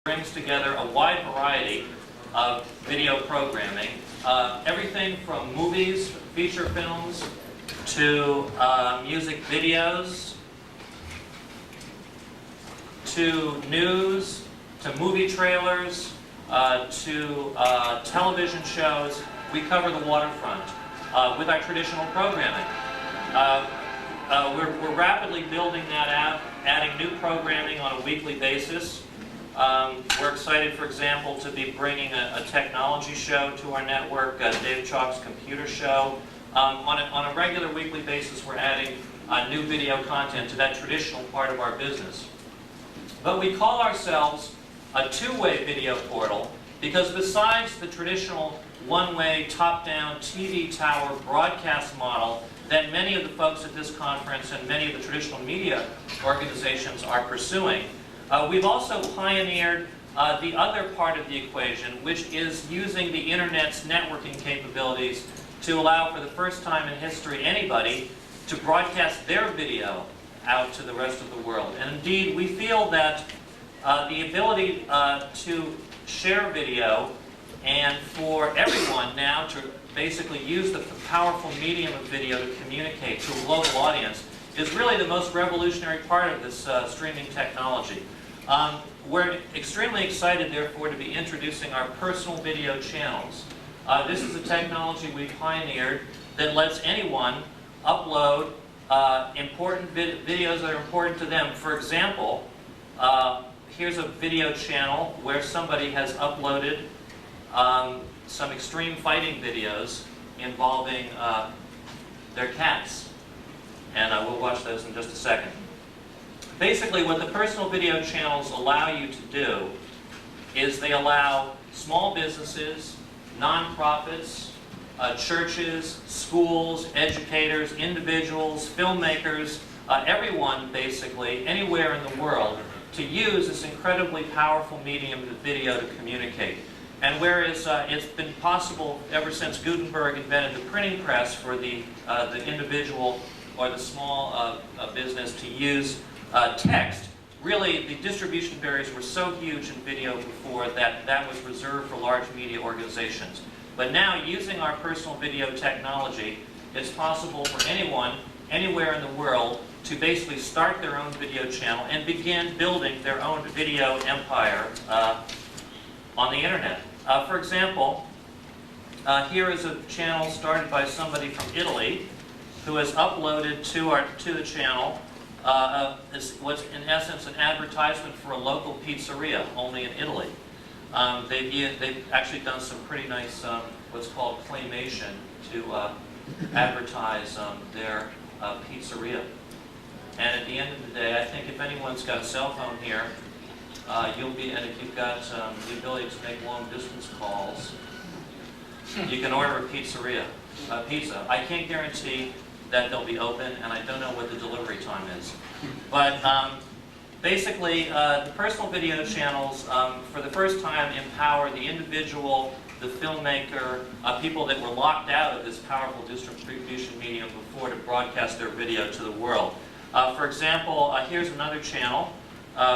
brings together a wide variety of video programming. Everything from movies, feature films, to music videos, to news, to movie trailers, to television shows. We cover the waterfront with our traditional programming. We're rapidly building that out, adding new programming on a weekly basis. We're excited, for example, to be bringing a technology show to our network, Dave Chalk's Computer Show. On a regular weekly basis, we're adding new video content to that traditional part of our business. But we call ourselves a two-way video portal because besides the traditional one-way, top-down TV tower broadcast model that many of the folks at this conference and many of the traditional media organizations are pursuing, we've also pioneered the other part of the equation, which is using the Internet's networking capabilities to allow for the first time in history anybody to broadcast their video out to the rest of the world. And indeed, we feel that the ability to share video and for everyone now to basically use the powerful medium of video to communicate to a global audience is really the most revolutionary part of this streaming technology. We're extremely excited, therefore, to be introducing our personal video channels. This is a technology we pioneered that lets anyone upload important videos that are important to them. For example, here's a video channel where somebody has uploaded some extreme fighting videos involving their cats. And we'll watch those in just a second. Basically, what the personal video channels allow you to do is they allow small businesses, nonprofits, churches, schools, educators, individuals, filmmakers, everyone basically, anywhere in the world, to use this incredibly powerful medium of video to communicate. And whereas it's been possible ever since Gutenberg invented the printing press for the individual or the small business to use text, really the distribution barriers were so huge in video before that that was reserved for large media organizations. But now, using our personal video technology, it's possible for anyone, anywhere in the world, to basically start their own video channel and begin building their own video empire on the internet. For example, here is a channel started by somebody from Italy who has uploaded to the channel what's in essence an advertisement for a local pizzeria, only in Italy. They've actually done some pretty nice what's called claymation to advertise their pizzeria. And at the end of the day, I think if anyone's got a cell phone here, and if you've got the ability to make long distance calls, you can order a pizza. I can't guarantee that they'll be open, and I don't know what the delivery time is. But basically, the personal video channels, for the first time, empower the individual, the filmmaker, people that were locked out of this powerful distribution medium before to broadcast their video to the world. For example, here's another channel,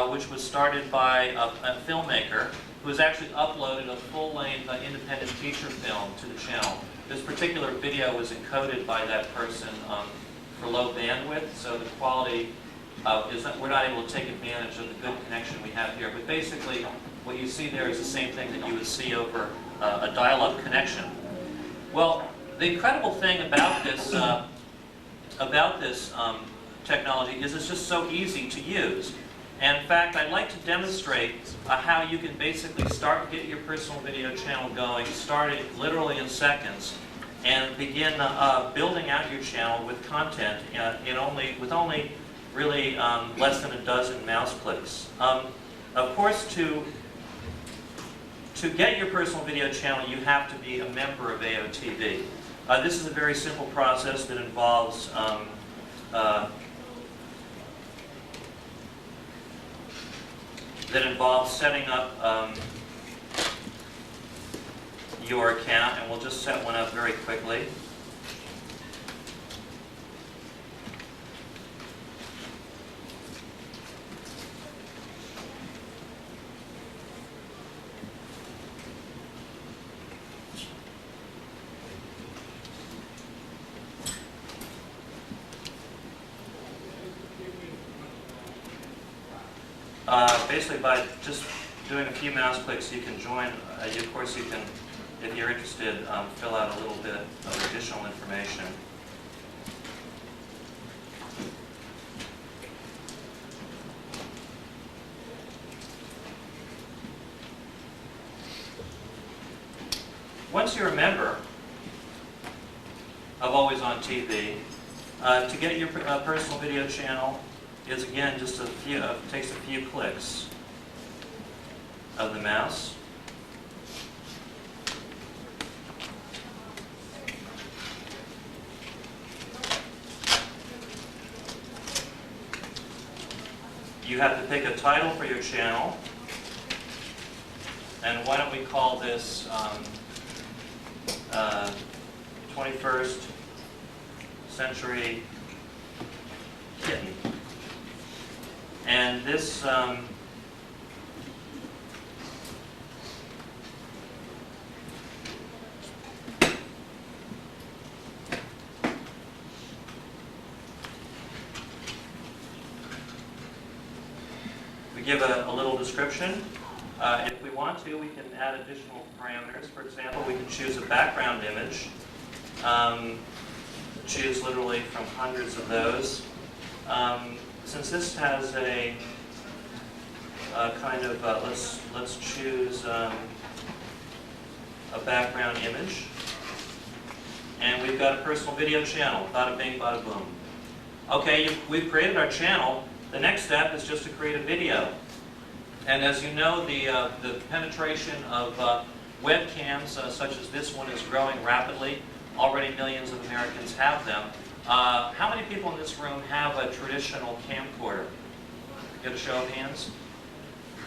which was started by a filmmaker who has actually uploaded a full-length independent feature film to the channel. This particular video was encoded by that person for low bandwidth, so the quality we're not able to take advantage of the good connection we have here. But basically, what you see there is the same thing that you would see over a dial-up connection. Well, the incredible thing about this technology is it's just so easy to use. And in fact, I'd like to demonstrate how you can basically get your personal video channel going, start it literally in seconds, and begin building out your channel with content with only really less than a dozen mouse clicks. Of course, to get your personal video channel, you have to be a member of AOTV. This is a very simple process that involves setting up your account, and we'll just set one up very quickly. Basically, by just doing a few mouse clicks, you can join. Of course, you can, if you're interested, fill out a little bit of additional information. Once you're a member of Always on TV, to get your personal video channel is, again, just a few, takes a few clicks of the mouse. You have to pick a title for your channel, and why don't we call this 21st Century Kitten. And this we give a little description. If we want to, we can add additional parameters. For example, we can choose a background image. Choose literally from hundreds of those. Since this has a kind of, let's choose a background image. And we've got a personal video channel, bada bing, bada boom. Okay, we've created our channel. The next step is just to create a video. And as you know, the penetration of webcams, such as this one, is growing rapidly. Already millions of Americans have them. How many people in this room have a traditional camcorder? Get a show of hands?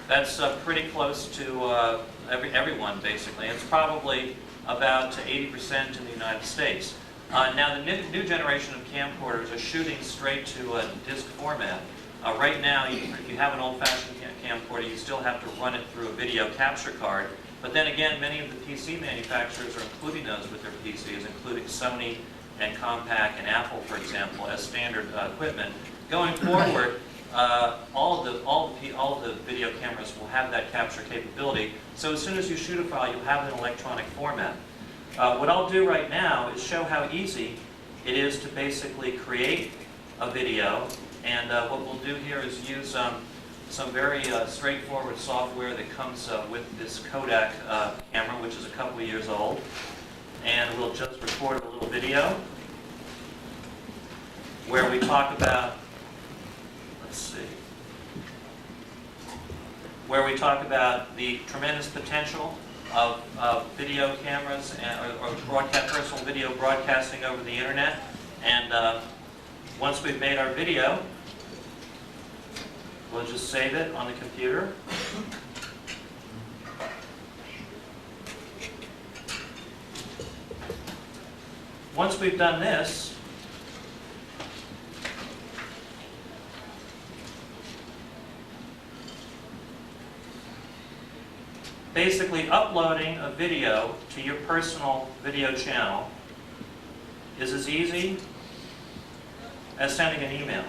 That's pretty close to everyone, basically. It's probably about 80% in the United States. Now, the new generation of camcorders are shooting straight to a disc format. Right now, if you have an old-fashioned camcorder, you still have to run it through a video capture card. But then again, many of the PC manufacturers are including those with their PCs, including Sony and Compaq and Apple, for example, as standard equipment. Going forward, all of the video cameras will have that capture capability. So as soon as you shoot a file, you'll have it in electronic format. What I'll do right now is show how easy it is to basically create a video. And what we'll do here is use some very straightforward software that comes with this Kodak camera, which is a couple of years old. And we'll just record a little video where we talk about, where we talk about the tremendous potential of video cameras or personal video broadcasting over the internet. And once we've made our video, we'll just save it on the computer. Once we've done this, basically uploading a video to your personal video channel is as easy as sending an email.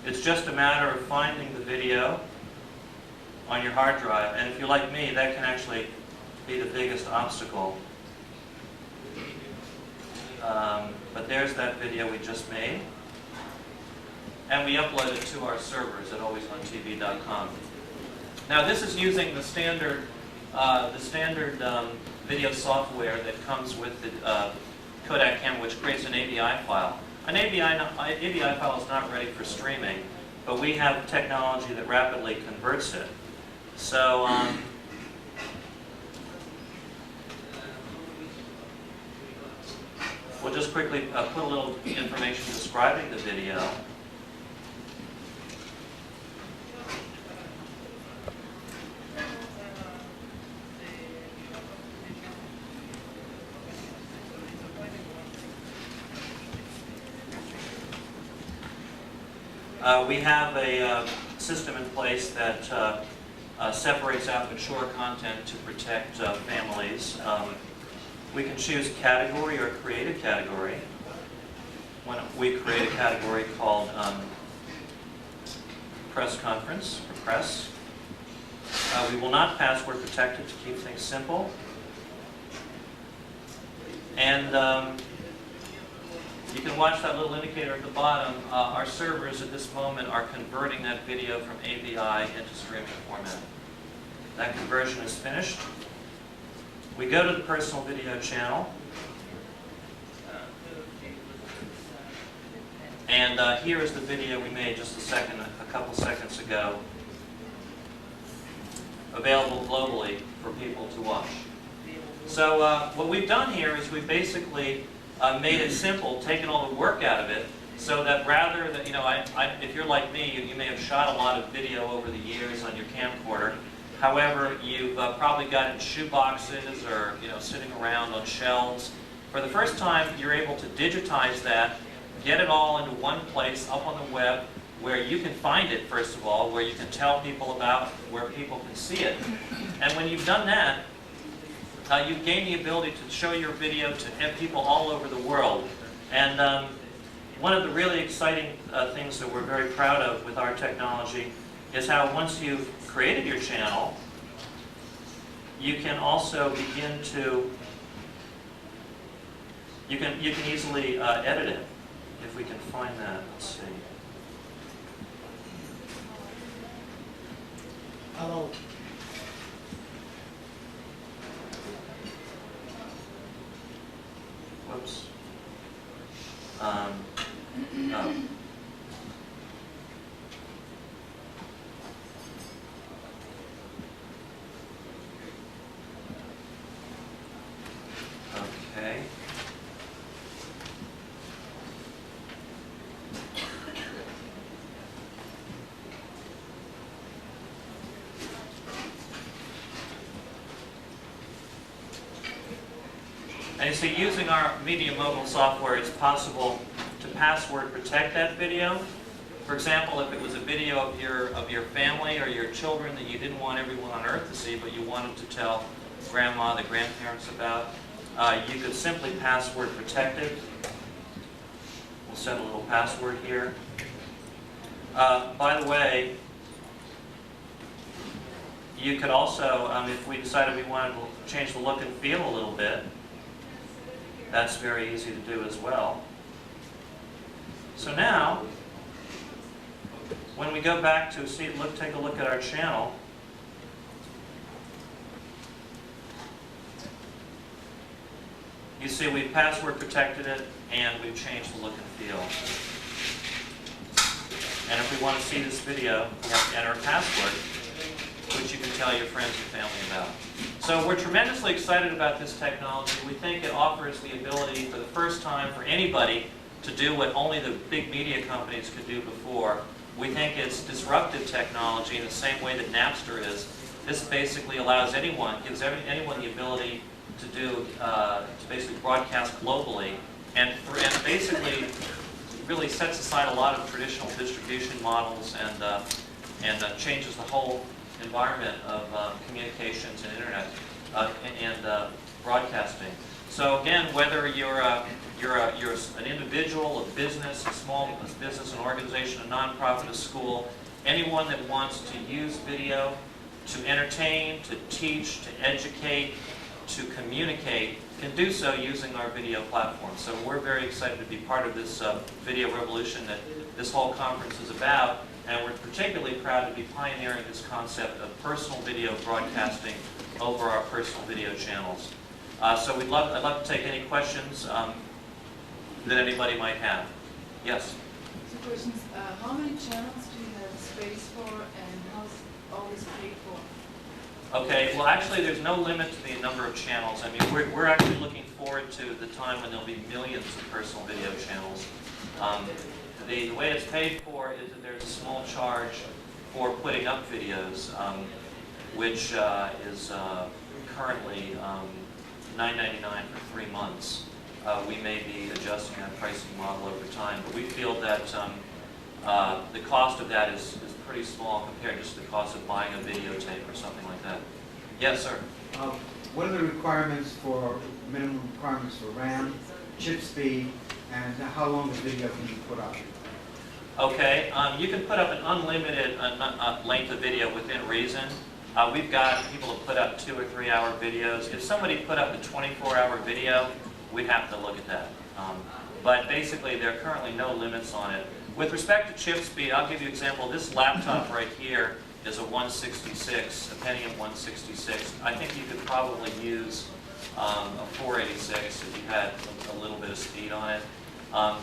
It's just a matter of finding the video on your hard drive, and if you're like me, that can actually be the biggest obstacle. But there's that video we just made, and we upload it to our servers at alwaysontv.com. Now, this is using the standard video software that comes with the Kodak camera, which creates an AVI file. An AVI file is not ready for streaming, but we have technology that rapidly converts it. So, we'll just quickly put a little information describing the video. We have a system in place that separates out mature content to protect families. We can choose category or create a category. When we create a category called press conference or press. We will not password protect it to keep things simple. And you can watch that little indicator at the bottom. Our servers at this moment are converting that video from AVI into streaming format. That conversion is finished. We go to the personal video channel. And here is the video we made just a couple seconds ago, available globally for people to watch. So what we've done here is we've basically made it simple, taken all the work out of it, so that rather than, if you're like me, you may have shot a lot of video over the years on your camcorder. However, you've probably got it in shoe boxes or sitting around on shelves. For the first time, you're able to digitize that, get it all into one place up on the web, where you can find it, first of all, where you can tell people about, where people can see it. And when you've done that, you've gained the ability to show your video to people all over the world. And one of the really exciting things that we're very proud of with our technology is how once you've created your channel, you can also begin to, you can easily edit it. If we can find that, let's see. Hello. Whoops. No. Okay. And you see, using our Media Mogul software, it's possible to password protect that video. For example, if it was a video of your family or your children that you didn't want everyone on earth to see, but you wanted to tell grandma, the grandparents about, you could simply password protect it. We'll set a little password here. By the way, you could also, if we decided we wanted to change the look and feel a little bit, that's very easy to do as well. So now, when we go back to take a look at our channel, you see we've password protected it and we've changed the look and feel. And if we want to see this video, we have to enter a password, which you can tell your friends and family about. So we're tremendously excited about this technology. We think it offers the ability for the first time for anybody to do what only the big media companies could do before. We think it's disruptive technology in the same way that Napster is. This basically allows anyone, gives anyone the ability to do, to basically broadcast globally, and basically really sets aside a lot of traditional distribution models and changes the whole environment of communications and internet and broadcasting. So again, whether you're an individual, a business, a small business, an organization, a nonprofit, a school, anyone that wants to use video to entertain, to teach, to educate, to communicate, can do so using our video platform. So we're very excited to be part of this video revolution that this whole conference is about. And we're particularly proud to be pioneering this concept of personal video broadcasting over our personal video channels. So I'd love to take any questions that anybody might have. Yes? So questions, how many channels do you have space for, and how's all this paid for? Okay, well actually there's no limit to the number of channels. I mean, we're actually looking forward to the time when there'll be millions of personal video channels. The way it's paid for is that there's a small charge for putting up videos, which is currently $9.99 for 3 months. We may be adjusting that pricing model over time, but we feel that the cost of that is pretty small compared just to the cost of buying a videotape or something like that. Yes, sir. What are the requirements for, minimum requirements for RAM, chip speed, and how long the video can be put up? Okay, you can put up an unlimited length of video within reason. We've got people who put up 2 or 3 hour videos. If somebody put up a 24-hour video, we'd have to look at that. But basically, there are currently no limits on it. With respect to chip speed, I'll give you an example. This laptop right here is a 166, a Pentium 166. I think you could probably use a 486 if you had a little bit of speed on it.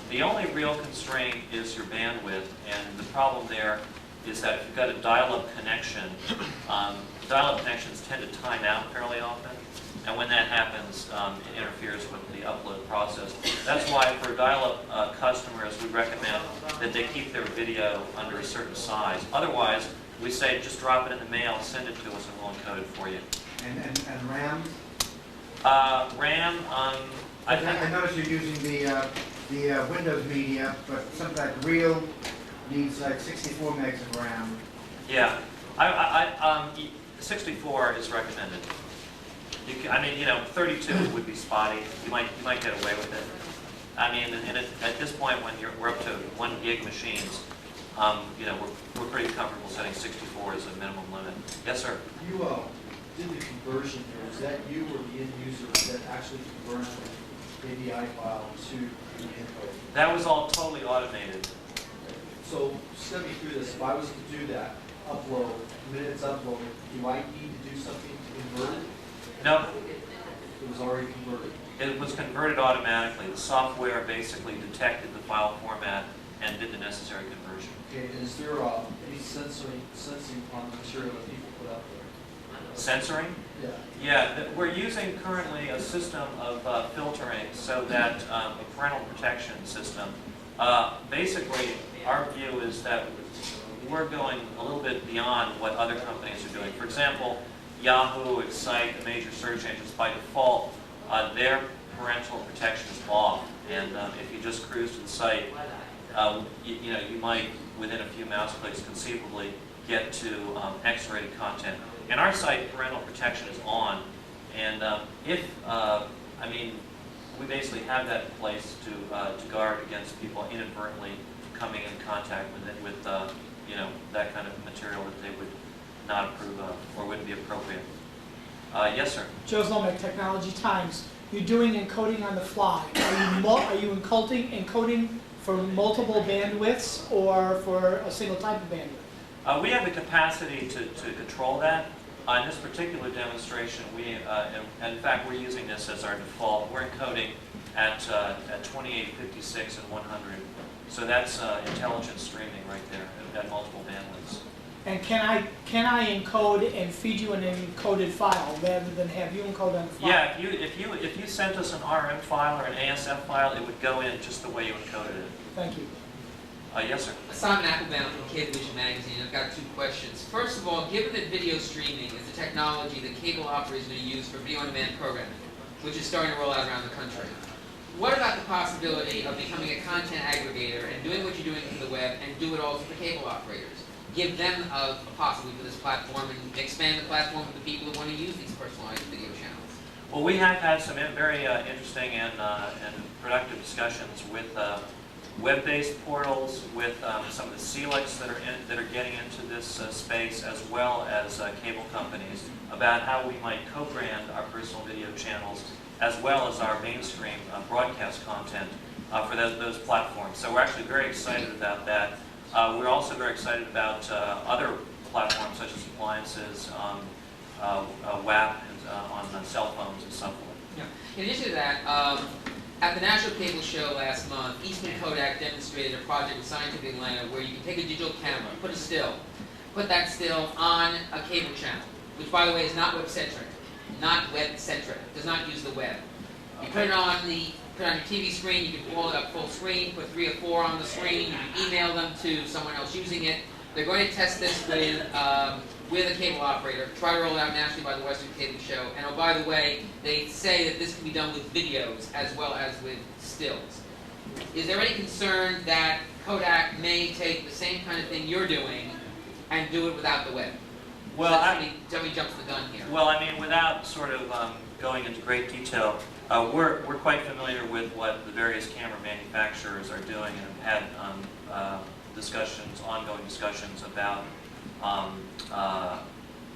The only real constraint is your bandwidth, and the problem there is that if you've got a dial-up connection, dial-up connections tend to time out fairly often, and when that happens, it interferes with the upload process. That's why for dial-up customers, we recommend that they keep their video under a certain size. Otherwise, we say just drop it in the mail, send it to us, and we'll encode it for you. And RAM? RAM, I noticed you're using the Windows media, but something like Real needs like 64 megs of RAM. Yeah, 64 is recommended. I mean, 32 would be spotty. You might get away with it. I mean, and at this point, when we're up to 1 gig machines, we're pretty comfortable setting 64 as a minimum limit. Yes, sir. You did the conversion here. Was that you or the end user that actually converted the AVI file to the info? That was all totally automated. So step me through this. If I was to do that, upload, the minute it's uploaded, do I need to do something to convert it? No, It was already converted. it was converted automatically. The software basically detected the file format and did the necessary conversion. Okay, and is there any sensing on the material that people put up there? Censoring? Yeah. Yeah, we're using currently a system of filtering so that a parental protection system. Basically, our view is that we're going a little bit beyond what other companies are doing. For example, Yahoo, Excite, the major search engines, by default, their parental protection is off. And if you just cruise to the site, you might, within a few mouse clicks, conceivably get to X-rated content. And our site, parental protection is on. And we basically have that in place to guard against people inadvertently coming in contact with that kind of material that they would not approve of or wouldn't be appropriate. Yes, sir. Joe Zlomek, Technology Times. You're doing encoding on the fly. Are you encoding for multiple bandwidths or for a single type of bandwidth? We have the capacity to control that. In this particular demonstration, in fact, we're using this as our default. We're encoding at 28, 56, and 100. So that's intelligent streaming right there at multiple bandwidths. And can I encode and feed you an encoded file rather than have you encode on the file? Yeah, if you sent us an RM file or an ASF file, it would go in just the way you encoded it. Thank you. Yes, sir. Simon Applebaum from Cablevision Magazine. I've got 2 questions. First of all, given that video streaming is the technology that cable operators are going to use for video-on-demand programming, which is starting to roll out around the country, what about the possibility of becoming a content aggregator and doing what you're doing for the web and do it also for cable operators? Give them a possibility for this platform and expand the platform for the people who want to use these personalized video channels. Well, we have had some very interesting and productive discussions with web-based portals, with some of the CLECs that are getting into this space, as well as cable companies, about how we might co-brand our personal video channels, as well as our mainstream broadcast content for those platforms. So we're actually very excited about that. We're also very excited about other platforms such as appliances, WAP, and on cell phones and so forth. Yeah. In addition to that, at the National Cable Show last month, Eastman Kodak demonstrated a project with Scientific Atlanta where you can take a digital camera, put that still on a cable channel, which by the way is not web-centric, does not use the web. You put it on your TV screen, you can blow it up full screen, put 3 or 4 on the screen, you can email them to someone else using it. They're going to test this with a cable operator, try to roll it out nationally by the Western Cable Show. And oh, by the way, they say that this can be done with videos as well as with stills. Is there any concern that Kodak may take the same kind of thing you're doing and do it without the web? Well, Somebody jumps the gun here. Well, I mean, without sort of going into great detail, we're quite familiar with what the various camera manufacturers are doing and have had discussions, ongoing discussions about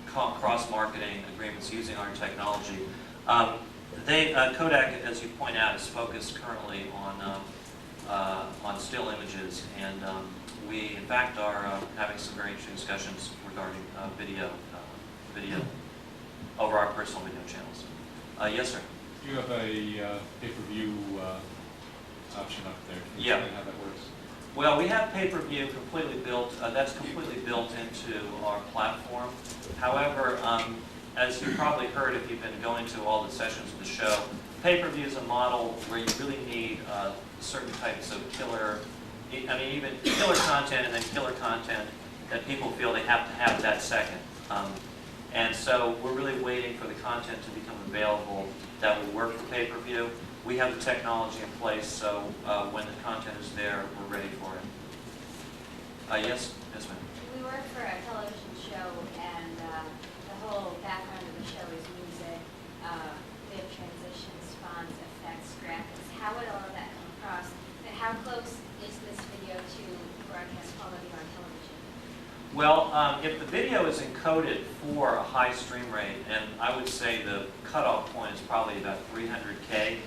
cross-marketing agreements using our technology. Kodak, as you point out, is focused currently on still images, and we, in fact, are having some very interesting discussions regarding video over our personal video channels. Yes, sir. You have a pay-per-view option up there. Can you Yeah. explain how that works? Well, we have pay-per-view completely built, that's completely built into our platform. However, as you probably heard if you've been going to all the sessions of the show, pay-per-view is a model where you really need certain types of killer, I mean, even killer content and then killer content that people feel they have to have that second. And so we're really waiting for the content to become available that will work for pay-per-view. We have the technology in place, so when the content is there, we're ready for it. Yes, yes, ma'am. We work for a television show, and the whole background of the show is music. We have transitions, fonts, effects, graphics. How would all of that come across? And how close is this video to broadcast quality on television? Well, if the video is encoded for a high stream rate, and I would say the cutoff point is probably about 300K,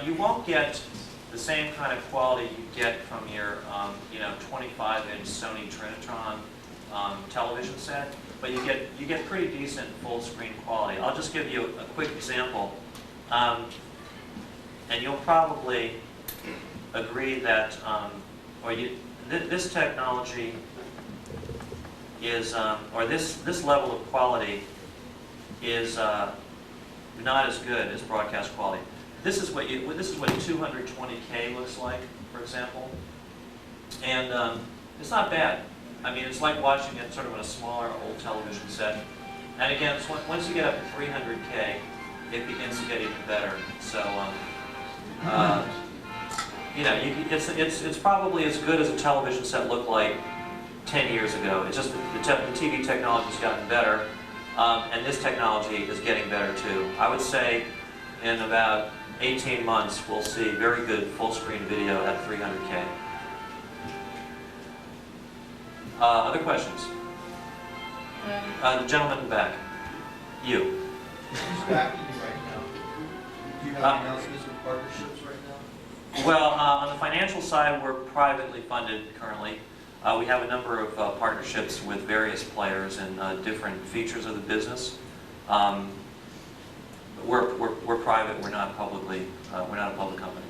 you won't get the same kind of quality you get from your, 25-inch Sony Trinitron television set, but you get pretty decent full screen quality. I'll just give you a quick example, and you'll probably agree that, this technology is, or this level of quality is not as good as broadcast quality. This is what 220K looks like, for example, and it's not bad. I mean, it's like watching it sort of on a smaller old television set. And again, once you get up to 300K, it begins to get even better. So, it's probably as good as a television set looked like 10 years ago. It's just the TV technology's gotten better, and this technology is getting better too. I would say in about 18 months, we'll see very good full-screen video at 300K. Other questions? The gentleman in the back. You. Who's backing you right now? Do you have announcements with partnerships right now? Well, on the financial side, we're privately funded currently. We have a number of partnerships with various players in different features of the business. We're private. We're not publicly. We're not a public company.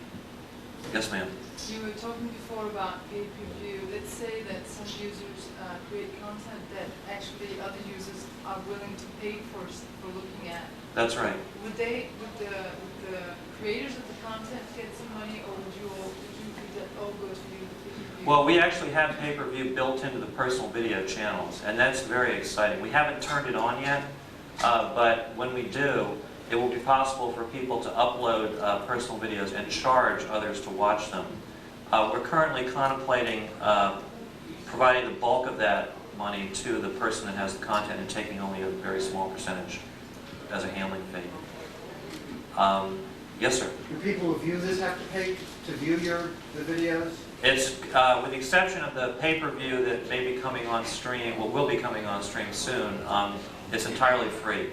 Yes, ma'am. You were talking before about pay-per-view. Let's say that some users create content that actually other users are willing to pay for looking at. That's right. Would the creators of the content get some money, or would that all go to you? The pay-per-view? Well, we actually have pay-per-view built into the personal video channels, and that's very exciting. We haven't turned it on yet, but when we do, it will be possible for people to upload personal videos and charge others to watch them. We're currently contemplating providing the bulk of that money to the person that has the content and taking only a very small percentage as a handling fee. Yes, sir. Do people who view this have to pay to view the videos? It's, with the exception of the pay-per-view that may be coming on stream, will be coming on stream soon, it's entirely free.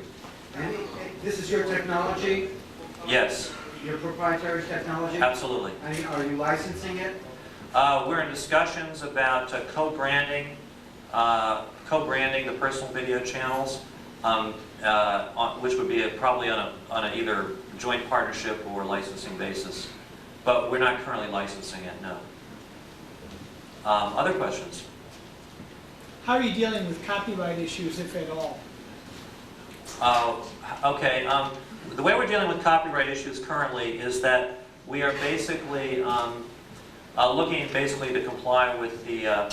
And this is your technology, Yes, your proprietary technology? absolutely. I mean, are you licensing it? We're in discussions about co-branding the personal video channels, which would be probably on a either joint partnership or licensing basis. But we're not currently licensing it, no. Other questions? How are you dealing with copyright issues, if at all? Okay, the way we're dealing with copyright issues currently is that we are basically looking to comply with the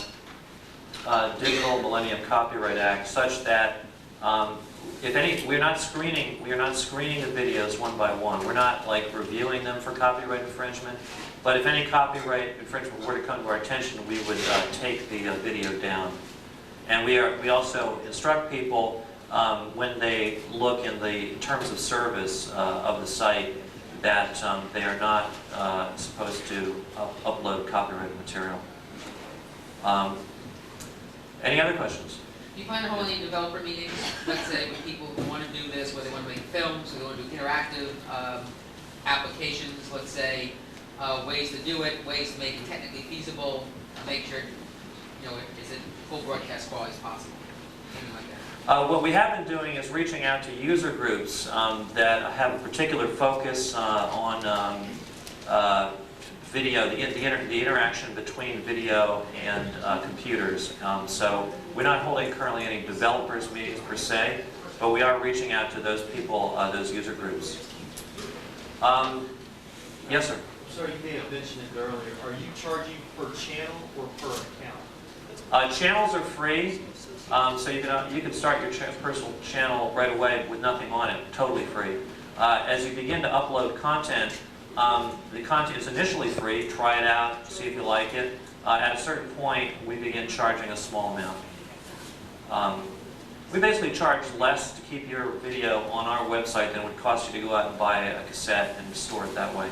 Digital Millennium Copyright Act, such that if any, we are not screening the videos one by one. We're not like reviewing them for copyright infringement. But if any copyright infringement were to come to our attention, we would take the video down. And we also instruct people when they look in the terms of service of the site that they are not supposed to upload copyrighted material. Any other questions? Do you plan on holding developer meetings, let's say, with people who want to do this, whether they want to make films, or they want to do interactive applications, let's say, ways to do it, ways to make it technically feasible, make sure, it's at full broadcast quality as possible, something like that? What we have been doing is reaching out to user groups that have a particular focus on video, the interaction between video and computers. So we're not holding currently any developers meetings per se, but we are reaching out to those people, those user groups. Yes, sir. Sorry, you may have mentioned it earlier. Are you charging per channel or per account? Channels are free, so you can start your personal channel right away with nothing on it, totally free. As you begin to upload content, the content is initially free. Try it out, see if you like it. At a certain point, we begin charging a small amount. We basically charge less to keep your video on our website than it would cost you to go out and buy a cassette and store it that way.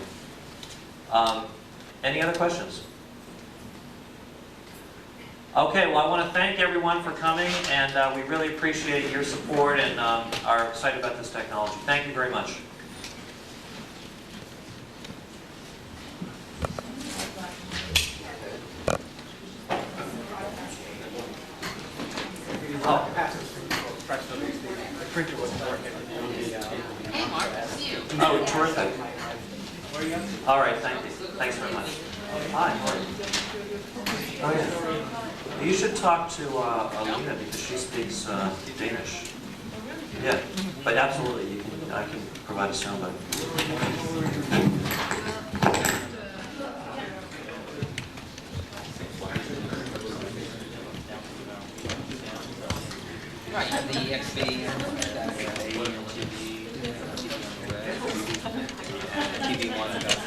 Any other questions? Okay, well, I want to thank everyone for coming, and we really appreciate your support and are excited about this technology. Thank you very much. The printer wasn't working. Hey, Mark, see you. Oh, terrific. All right, thank you. Thanks very much. Hi. Oh, yeah. You should talk to Alina because she speaks Danish. Yeah, but absolutely, I can provide a soundbite. Right, the XB, TV one's about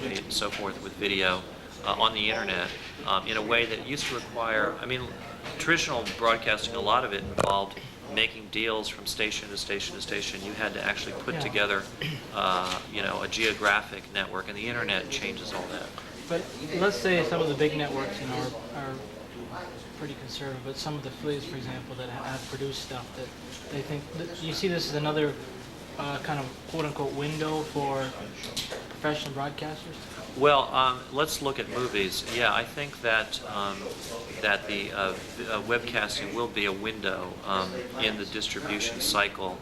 And so forth with video on the internet in a way that used to require, traditional broadcasting, a lot of it involved making deals from station to station to station. You had to actually put together, a geographic network, and the internet changes all that. But let's say some of the big networks, are pretty conservative, but some of the affiliates, for example, that have produced stuff that they think, you see this as another kind of quote-unquote window for professional broadcasters? Well, let's look at movies. Yeah, I think that that the webcasting will be a window in the distribution cycle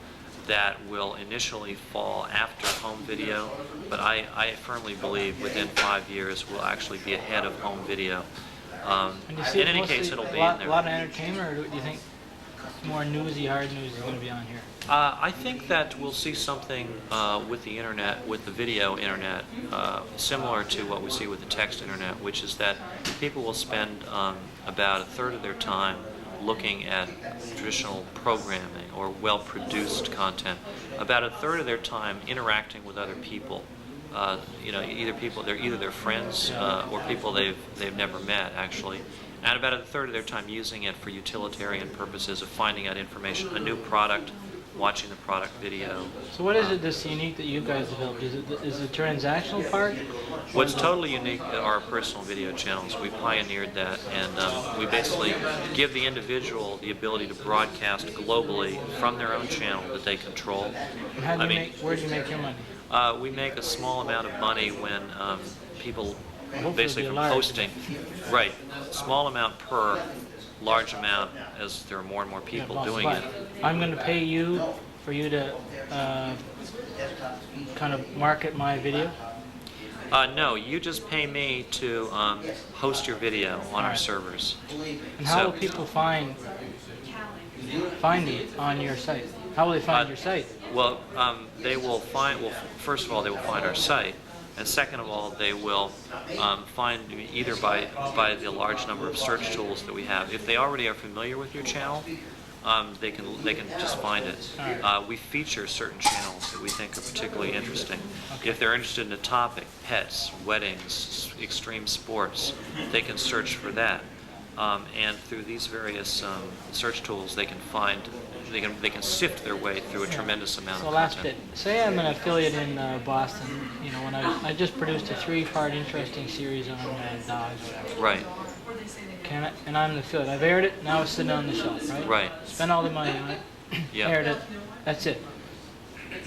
that will initially fall after home video, but I firmly believe within 5 years we'll actually be ahead of home video. In any case, it'll be in there. A lot of entertainment, or do you think more newsy, hard news is going to be on here? I think that we'll see something with the internet, with the video internet, similar to what we see with the text internet, which is that people will spend about a third of their time looking at traditional programming or well-produced content, about a third of their time interacting with other people. They're either their friends or people they've never met actually, and about a third of their time using it for utilitarian purposes of finding out information, a new product, watching the product video. So what is it that's unique that you guys developed? Is it the transactional part? What's totally unique are our personal video channels. We pioneered that, and we basically give the individual the ability to broadcast globally from their own channel that they control. And how do you where do you make your money? We make a small amount of money when people Hopefully basically it'll from be large. posting. Right, small amount per large amount as there are more and more people doing it. I'm going to pay you for you to kind of market my video? No, you just pay me to host your video on our servers. And how will people find it on your site? How will they find your site? Well, they will find, first of all, they will find our site. And second of all, they will find either by the large number of search tools that we have. If they already are familiar with your channel, they can just find it. We feature certain channels that we think are particularly interesting. If they're interested in a topic, pets, weddings, extreme sports, they can search for that. And through these various search tools, they can find, they can sift their way through a tremendous amount So of last content. bit, say I'm an affiliate in Boston, you know, when I just produced a 3-part interesting series on dogs, whatever. Right, And I'm an affiliate. I've aired it, now it's sitting on the shelf, right? right, Spent all the money on it, yeah. aired it, that's it.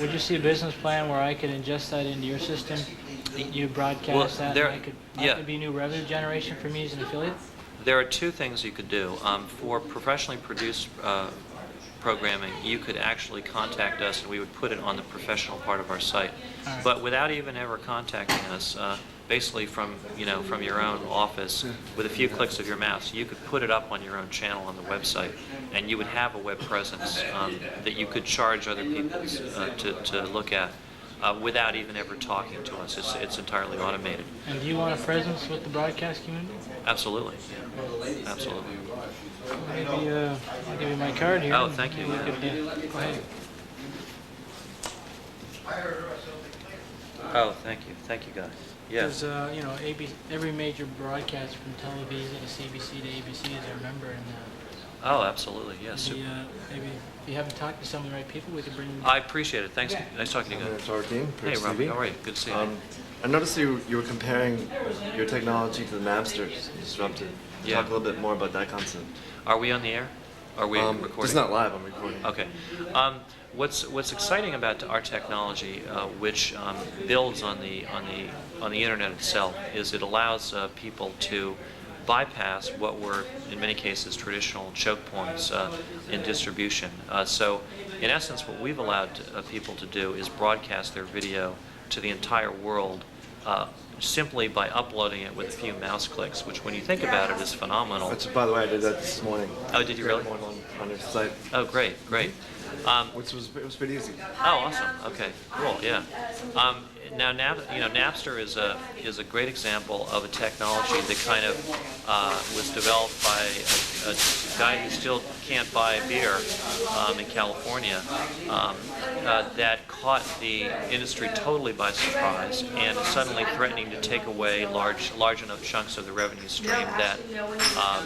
Would you see a business plan where I could ingest that into your system? You broadcast Well, that, there- and yeah. that could be new revenue generation for me as an affiliate? There are two things you could do. For professionally produced programming, you could actually contact us and we would put it on the professional part of our site. All right. But without even ever contacting us, basically from your own office, with a few clicks of your mouse, you could put it up on your own channel on the website, and you would have a web presence that you could charge other people to look at. Without even ever talking to us. It's entirely automated. And do you want a presence with the broadcast community? Absolutely. Yeah. Absolutely. Maybe I'll give you my card here. Oh, thank you. Maybe could, go ahead. Oh, thank you. Thank you, guys. Yes. There's, you know, every major broadcast from Televisa to CBC to ABC is a member, and Oh, absolutely. Yes. maybe if you haven't talked to some of the right people, we could bring them. I appreciate it. Thanks. Nice talking to you guys. It's our team. Hey, Chris Rob. TV. How are you? Good to see you. I noticed you were comparing your technology to the Napster disrupted. Yeah. Talk a little bit more about that concept. Are we on the air? Are we recording? It's not live. I'm recording. Okay. What's exciting about our technology, which builds on the internet itself, is it allows people to bypass what were, in many cases, traditional choke points in distribution. So, in essence, what we've allowed people to do is broadcast their video to the entire world simply by uploading it with a few mouse clicks, which, when you think about it, is phenomenal. Which, by the way, I did that this morning. Oh, did you really? One on your site. Oh, great, great. Which was pretty easy. Oh, awesome. Okay, cool. Yeah. Now, Napster is a great example of a technology that kind of was developed by a guy who still can't buy beer in California that caught the industry totally by surprise and is suddenly threatening to take away large enough chunks of the revenue stream that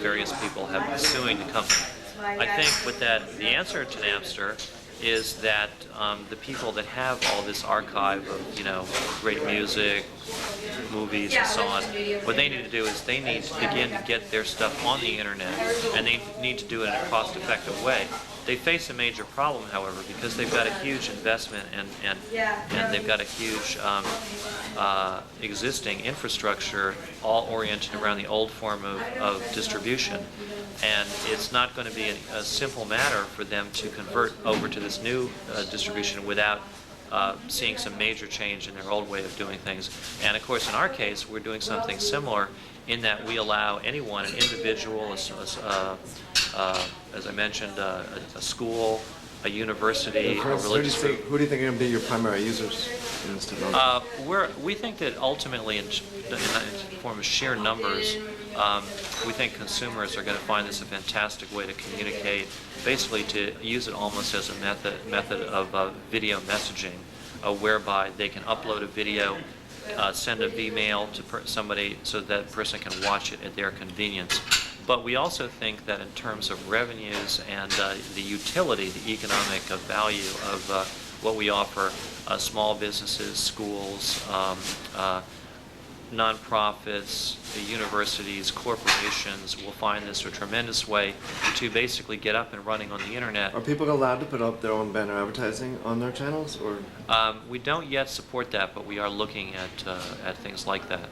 various people have been suing the company. I think with that, the answer to Napster is that the people that have all this archive of, great music, movies, and so on, what they need to do is they need to begin to get their stuff on the internet, and they need to do it in a cost-effective way. They face a major problem, however, because they've got a huge investment and they've got a huge existing infrastructure all oriented around the old form of distribution. And it's not going to be a simple matter for them to convert over to this new distribution without seeing some major change in their old way of doing things. And of course, in our case, we're doing something similar in that we allow anyone, an individual, as I mentioned, a school, a university, a religious group. Who do you think are going to be your primary users in this technology? We think that ultimately, in the form of sheer numbers, we think consumers are going to find this a fantastic way to communicate, basically to use it almost as a method of video messaging, whereby they can upload a video, send a Vmail to somebody so that person can watch it at their convenience. But we also think that in terms of revenues and the utility, the economic value of what we offer, small businesses, schools, nonprofits, universities, corporations will find this a tremendous way to basically get up and running on the internet. Are people allowed to put up their own banner advertising on their channels, or? We don't yet support that, but we are looking at things like that.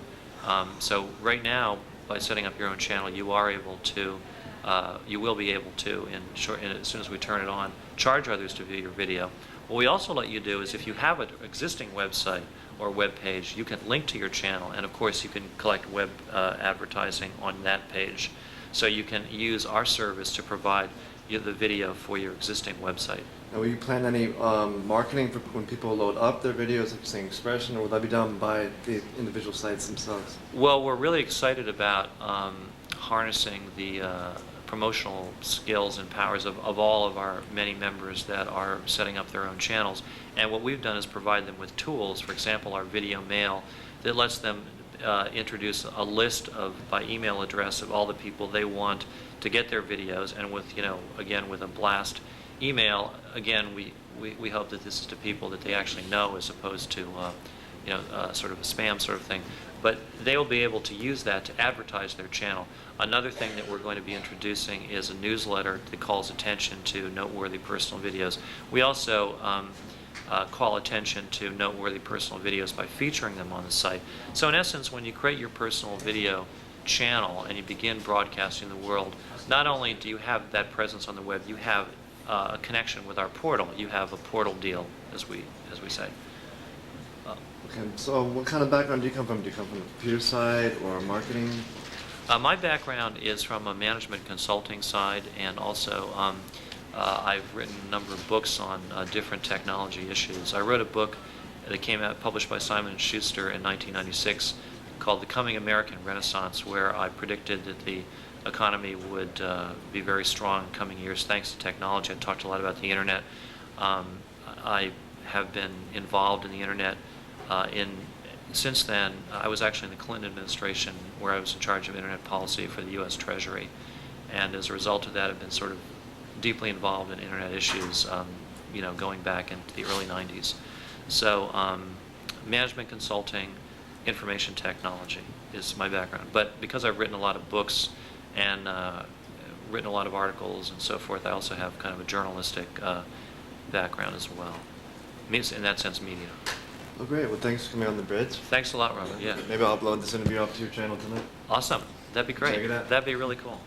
So right now, by setting up your own channel, you are able to, you will be able to, as soon as we turn it on, charge others to view your video. What we also let you do is, if you have an existing website or web page, you can link to your channel, and of course you can collect web advertising on that page. So you can use our service to provide you the video for your existing website. Now, will you plan any marketing for when people load up their videos, like saying Expression, or will that be done by the individual sites themselves? Well, we're really excited about harnessing the promotional skills and powers of all of our many members that are setting up their own channels. And what we've done is provide them with tools, for example, our video mail, that lets them introduce a list by email address of all the people they want to get their videos, and with, again, with a blast email, again, we hope that this is to people that they actually know, as opposed to, sort of a spam sort of thing. But they will be able to use that to advertise their channel. Another thing that we're going to be introducing is a newsletter that calls attention to noteworthy personal videos. We also call attention to noteworthy personal videos by featuring them on the site. So in essence, when you create your personal video channel and you begin broadcasting the world, not only do you have that presence on the web, you have a connection with our portal. You have a portal deal, as we say. Okay, so what kind of background do you come from? Do you come from the computer side or marketing? My background is from a management consulting side, and also I've written a number of books on different technology issues. I wrote a book that came out, published by Simon & Schuster in 1996, called The Coming American Renaissance, where I predicted that the economy would be very strong in coming years thanks to technology. I talked a lot about the internet. I have been involved in the internet since then. I was actually in the Clinton administration, where I was in charge of internet policy for the U.S. Treasury, and as a result of that, I've been sort of deeply involved in internet issues, going back into the early 90s. So management consulting, information technology is my background. But because I've written a lot of books and written a lot of articles and so forth, I also have kind of a journalistic background as well. In that sense, media. Oh, great. Well, thanks for coming on The Bridge. Thanks a lot, Robert. Yeah. Maybe I'll upload this interview up to your channel tonight. Awesome. That'd be great. Check it out. That'd be really cool.